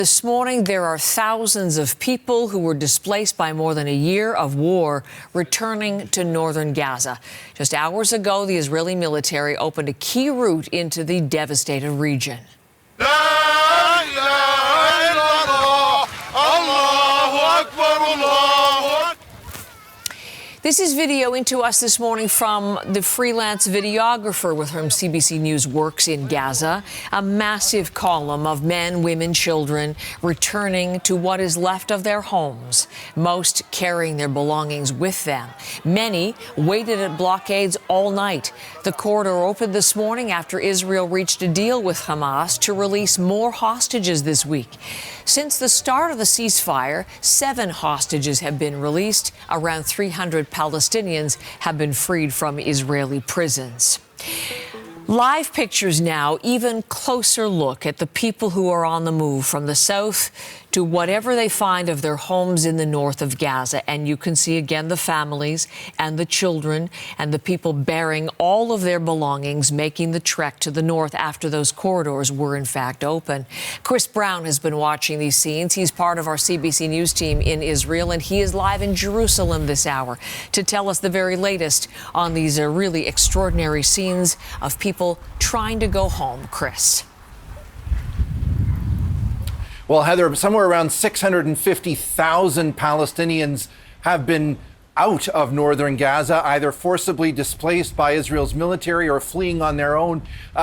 This morning, there are thousands of people who were displaced by more than a year of war returning to northern Gaza. Just hours ago, the Israeli military opened a key route into the devastated region. This is video into us this morning from the freelance videographer with whom CBC News works in Gaza. A massive column of men, women, children returning to what is left of their homes, most carrying their belongings with them. Many waited at blockades all night. The corridor opened this morning after Israel reached a deal with Hamas to release more hostages this week. Since the start of the ceasefire, 7 hostages have been released. Around 300 Palestinians have been freed from Israeli prisons. Live pictures now, even closer look at the people who are on the move from the south to whatever they find of their homes in the north of Gaza. And you can see again the families and the children and the people bearing all of their belongings making the trek to the north after those corridors were in fact open. Chris Brown has been watching these scenes. He's part of our CBC News team in Israel, and he is live in Jerusalem this hour to tell us the very latest on these really extraordinary scenes of people trying to go home. Chris. Well, Heather, somewhere around 650,000 Palestinians have been out of northern Gaza, either forcibly displaced by Israel's military or fleeing on their own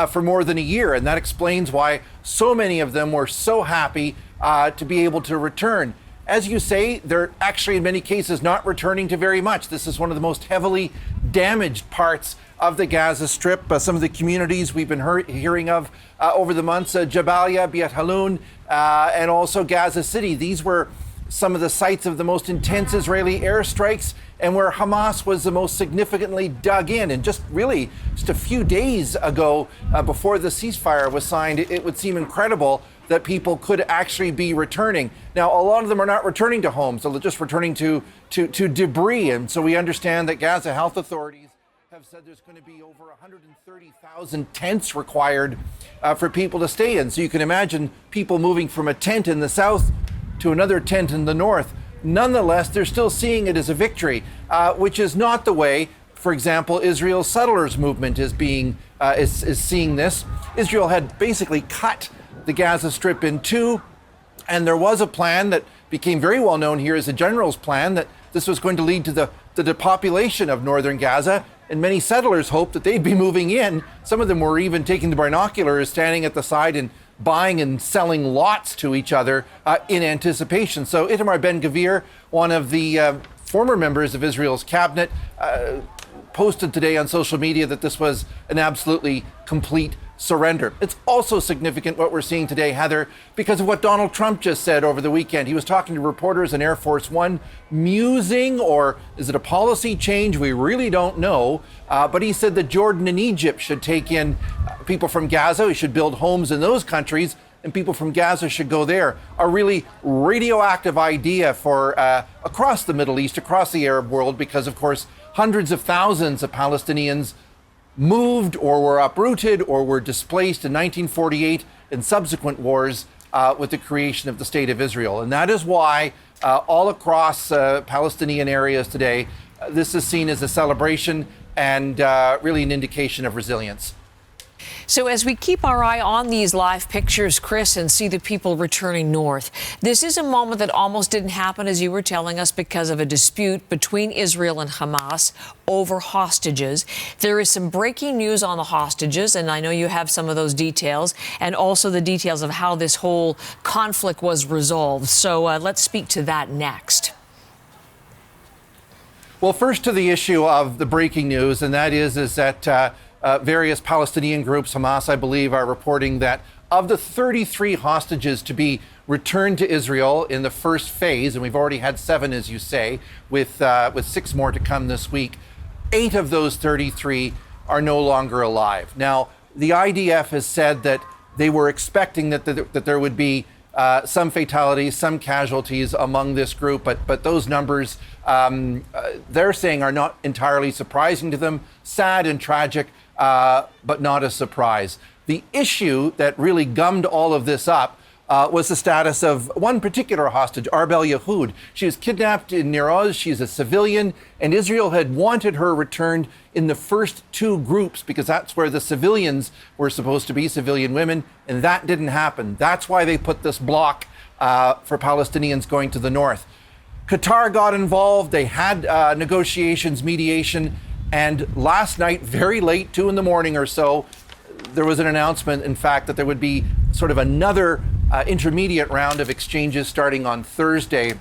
for more than a year. And that explains why so many of them were so happy to be able to return. As you say, they're actually in many cases not returning to very much. This is one of the most heavily damaged parts of the Gaza Strip. Some of the communities we've been hearing of over the months, Jabalia, Beit Hanoun, and also Gaza City. These were some of the sites of the most intense Israeli airstrikes and where Hamas was the most significantly dug in. And just a few days ago, before the ceasefire was signed, it would seem incredible that people could actually be returning. Now, a lot of them are not returning to homes, they're just returning to debris. And so we understand that Gaza health authorities have said there's going to be over 130,000 tents required for people to stay in. So you can imagine people moving from a tent in the south to another tent in the north. Nonetheless, they're still seeing it as a victory, which is not the way, for example, Israel's settlers movement is seeing this. Israel had basically cut the Gaza Strip in two, and there was a plan that became very well known here as a general's plan that this was going to lead to the depopulation of northern Gaza, and many settlers hoped that they'd be moving in. Some of them were even taking the binoculars, standing at the side and buying and selling lots to each other in anticipation. So Itamar Ben-Gvir, one of the former members of Israel's cabinet, posted today on social media that this was an absolutely complete surrender. It's also significant what we're seeing today, Heather, because of what Donald Trump just said over the weekend. He was talking to reporters in Air Force One, musing, or is it a policy change? We really don't know. But he said that Jordan and Egypt should take in people from Gaza. We should build homes in those countries, and people from Gaza should go there. A really radioactive idea for across the Middle East, across the Arab world, because, of course, hundreds of thousands of Palestinians moved or were uprooted or were displaced in 1948 and subsequent wars with the creation of the State of Israel. And that is why all across Palestinian areas today, this is seen as a celebration and really an indication of resilience. So as we keep our eye on these live pictures, Chris, and see the people returning north, this is a moment that almost didn't happen, as you were telling us, because of a dispute between Israel and Hamas over hostages. There is some breaking news on the hostages, and I know you have some of those details, and also the details of how this whole conflict was resolved. So let's speak to that next. Well, first to the issue of the breaking news, and that is that various Palestinian groups, Hamas, I believe, are reporting that of the 33 hostages to be returned to Israel in the first phase, and we've already had 7, as you say, with 6 more to come this week, 8 of those 33 are no longer alive. Now, the IDF has said that they were expecting that there would be some fatalities, some casualties among this group, but those numbers, they're saying, are not entirely surprising to them. Sad and tragic, but not a surprise. The issue that really gummed all of this up was the status of one particular hostage, Arbel Yahoud. She was kidnapped in Nir Oz. She's a civilian, and Israel had wanted her returned in the first two groups because that's where the civilians were supposed to be, civilian women, and that didn't happen. That's why they put this block for Palestinians going to the north. Qatar got involved. They had negotiations, mediation, and last night, very late, 2 a.m. or so, there was an announcement, in fact, that there would be sort of another intermediate round of exchanges starting on Thursday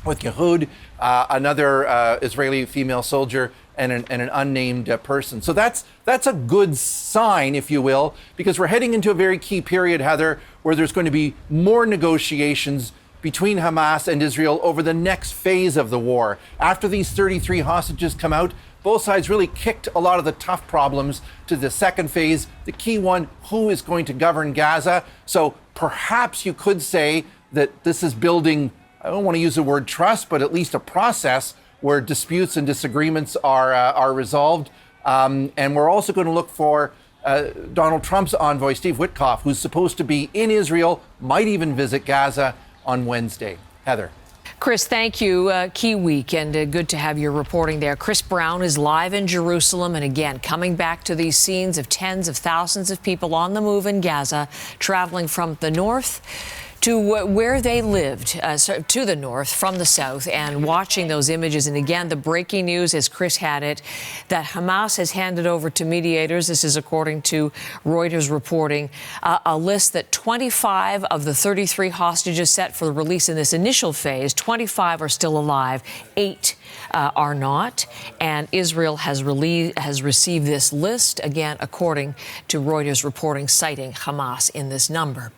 with Yahoud, another Israeli female soldier, and an unnamed person. So that's a good sign, if you will, because we're heading into a very key period, Heather, where there's going to be more negotiations between Hamas and Israel over the next phase of the war. After these 33 hostages come out, both sides really kicked a lot of the tough problems to the second phase. The key one, who is going to govern Gaza? So perhaps you could say that this is building, I don't want to use the word trust, but at least a process where disputes and disagreements are resolved. And we're also going to look for Donald Trump's envoy, Steve Witkoff, who's supposed to be in Israel, might even visit Gaza on Wednesday. Heather. Chris, thank you. Key week, and good to have your reporting there. Chris Brown is live in Jerusalem, and again, coming back to these scenes of tens of thousands of people on the move in Gaza, traveling from the north to where they lived, to the north from the south, and watching those images. And again, the breaking news, as Chris had it, that Hamas has handed over to mediators, this is according to Reuters reporting, a list that 25 of the 33 hostages set for the release in this initial phase, 25 are still alive, 8 are not. And Israel has received this list, again, according to Reuters reporting, citing Hamas in this number.